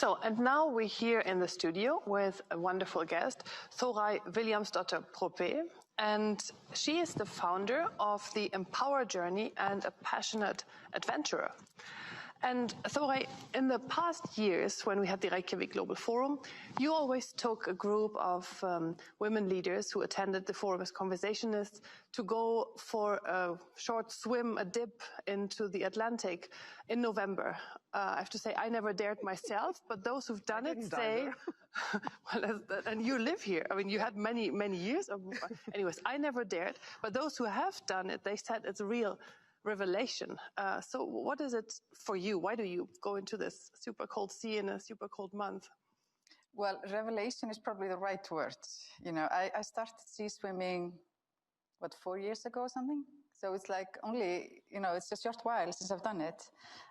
So, and now we're here in the studio with a wonderful guest, Thórey Vilhjálmsdóttir Proppé, and she is the founder of the Empower Journey and a passionate adventurer. And Thórey, in the past years, when we had the Reykjavík Global Forum, you always took a group of women leaders who attended the forum as conversationists to go for a short swim, a dip into the Atlantic in November. I have to say, I never dared myself, but those who've done it say, well, and you live here. I mean, you had many, many years. Anyways, I never dared, but those who have done it, they said it's a real revelation. So what is it for you? Why do you go into this super cold sea in a super cold month? Well, revelation is probably the right word. You know, I started sea swimming, 4 years ago or something? So it's like only, it's a short while since I've done it.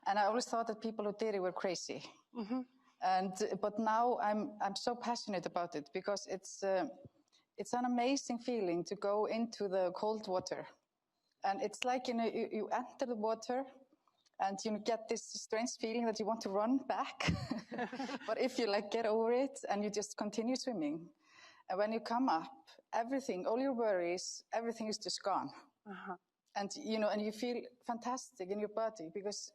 And I always thought that people who did it were crazy. Mm-hmm. But now I'm so passionate about it because it's an amazing feeling to go into the cold water. And it's like, you enter the water and you get this strange feeling that you want to run back. But if you get over it and you just continue swimming, and when you come up, everything, all your worries, everything is just gone. Uh-huh. And, and you feel fantastic in your body because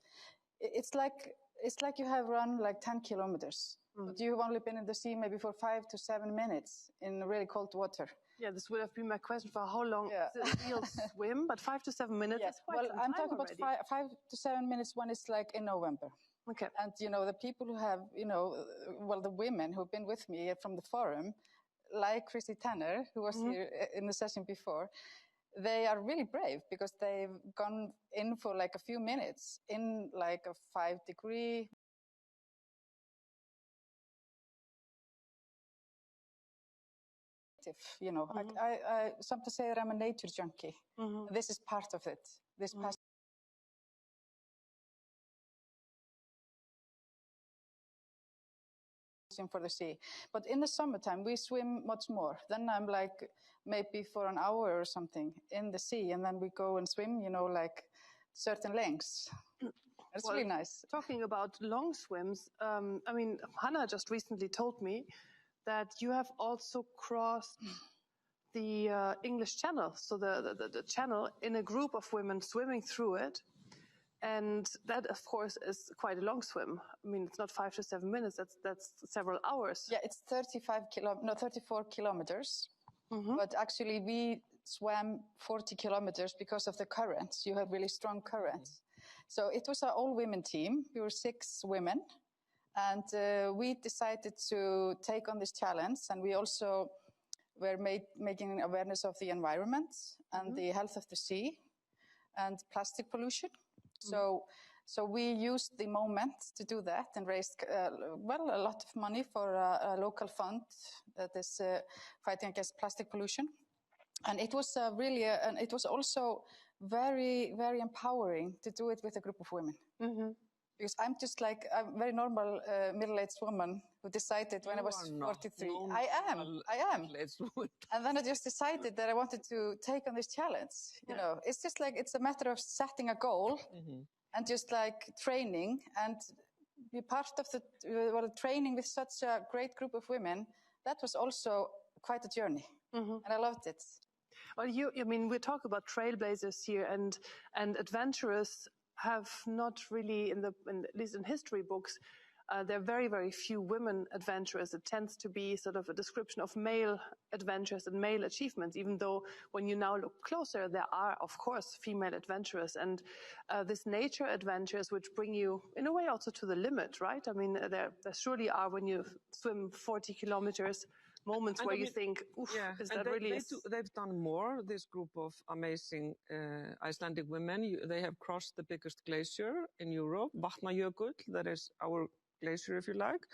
it's like you have run 10 kilometers. Mm. But you've only been in the sea maybe for 5 to 7 minutes in really cold water. Yeah, this would have been my question for how long is a real swim, but 5 to 7 minutes is quite some time. Well, I'm talking already. about 5 to 7 minutes when it's in November. Okay. And, the people who have, the women who've been with me from the forum, like Christy Tanner, who was here in the session before, they are really brave because they've gone in for a few minutes in a 5-degree I sometimes say that I'm a nature junkie. Mm-hmm. This is part of it. This passion for the sea. But in the summertime, we swim much more. Then I'm maybe for an hour or something in the sea, and then we go and swim, certain lengths. It's really nice. Talking about long swims, Hanna just recently told me that you have also crossed the English Channel, so the channel in a group of women swimming through it. And that, of course, is quite a long swim. I mean, it's not 5 to 7 minutes, that's several hours. Yeah, it's 34 kilometers. Mm-hmm. But actually, we swam 40 kilometers because of the currents. You have really strong currents. So it was an all-women team. We were 6 women. And we decided to take on this challenge, and we also were making awareness of the environment and the health of the sea and plastic pollution. Mm-hmm. So we used the moment to do that and raised a lot of money for a local fund that is fighting against plastic pollution. And it was and it was also very, very empowering to do it with a group of women. Mm-hmm. Because I'm just a very normal middle-aged woman who decided when I was 43. I am. And then I just decided that I wanted to take on this challenge. You know, it's just it's a matter of setting a goal and just training and be part of the training with such a great group of women. That was also quite a journey, and I loved it. Well, we talk about trailblazers here and adventurers have not really, at least in history books, there are very, very few women adventurers. It tends to be sort of a description of male adventures and male achievements, even though when you now look closer, there are, of course, female adventurers. And this nature adventures, which bring you, in a way, also to the limit, right? I mean, there surely are, when you swim 40 kilometers, moments where you think, oof, is that really... They've done more, this group of amazing Icelandic women. They have crossed the biggest glacier in Europe, Vatnajökull, that is our glacier, if you like.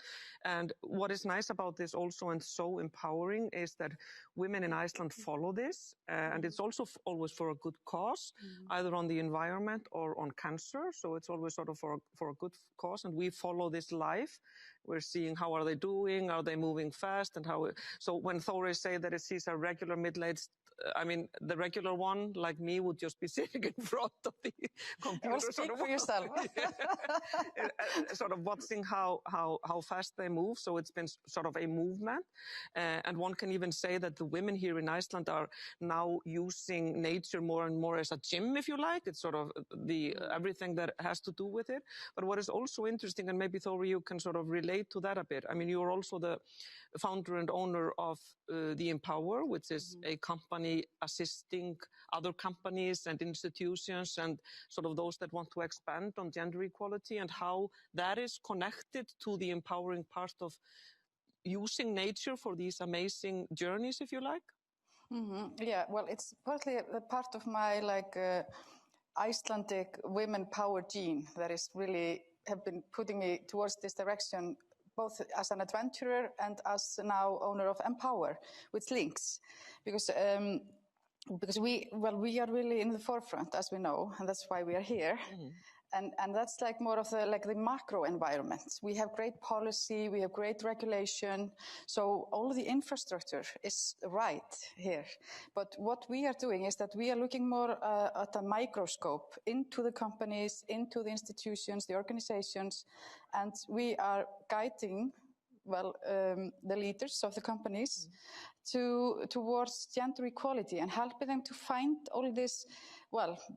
And what is nice about this also and so empowering is that women in Iceland follow this. And it's also always for a good cause, either on the environment or on cancer. So it's always sort of for a good cause. And we follow this live. We're seeing how are they doing, are they moving fast, and how. So when Thórey say that she's a regular middle-aged I mean, the regular one, like me, would just be sitting in front of the computer. Well, speak for yourself. Sort of watching how fast they move. So it's been sort of a movement. And one can even say that the women here in Iceland are now using nature more and more as a gym, if you like. It's sort of everything that has to do with it. But what is also interesting, and maybe Thórey, you can sort of relate to that a bit. I mean, you're also the founder and owner of the Empower, which is a company assisting other companies and institutions and sort of those that want to expand on gender equality, and how that is connected to the empowering part of using nature for these amazing journeys, if you like. Yeah, well, it's partly a part of my Icelandic women power gene that is really have been putting me towards this direction, both as an adventurer and as now owner of Empower, which links, because we are really in the forefront, as we know, and that's why we are here. And that's like more of the macro environment. We have great policy, we have great regulation, so all of the infrastructure is right here. But what we are doing is that we are looking more at a microscope into the companies, into the institutions, the organizations, and we are guiding the leaders of the companies towards gender equality and helping them to find all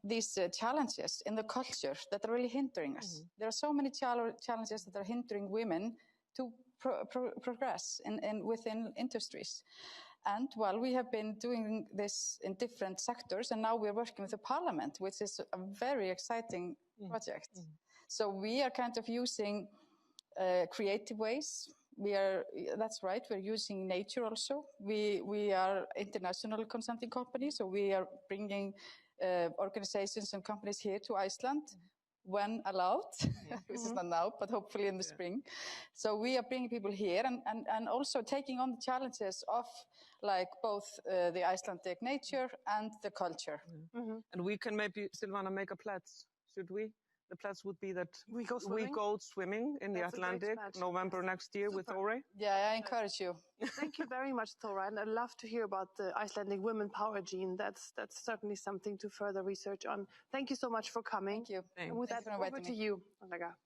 these challenges in the culture that are really hindering us. There are so many challenges that are hindering women to progress within industries. And we have been doing this in different sectors, and now we're working with the Parliament, which is a very exciting project. So we are kind of using creative ways. That's right, we're using nature also. We are international consulting company, so we are bringing organizations and companies here to Iceland when allowed, which is not now, but hopefully in the spring. So we are bringing people here and also taking on the challenges of both the Icelandic nature and the culture. And we can maybe, Silvana, make a pledge, should we? The pledge would be that we go swimming in the Atlantic November next year with Thórey. Yeah, I encourage you. Thank you very much, Thórey, and I'd love to hear about the Icelandic women power gene. That's certainly something to further research on. Thank you so much for coming. Thank you. And with that, over to you, Olga.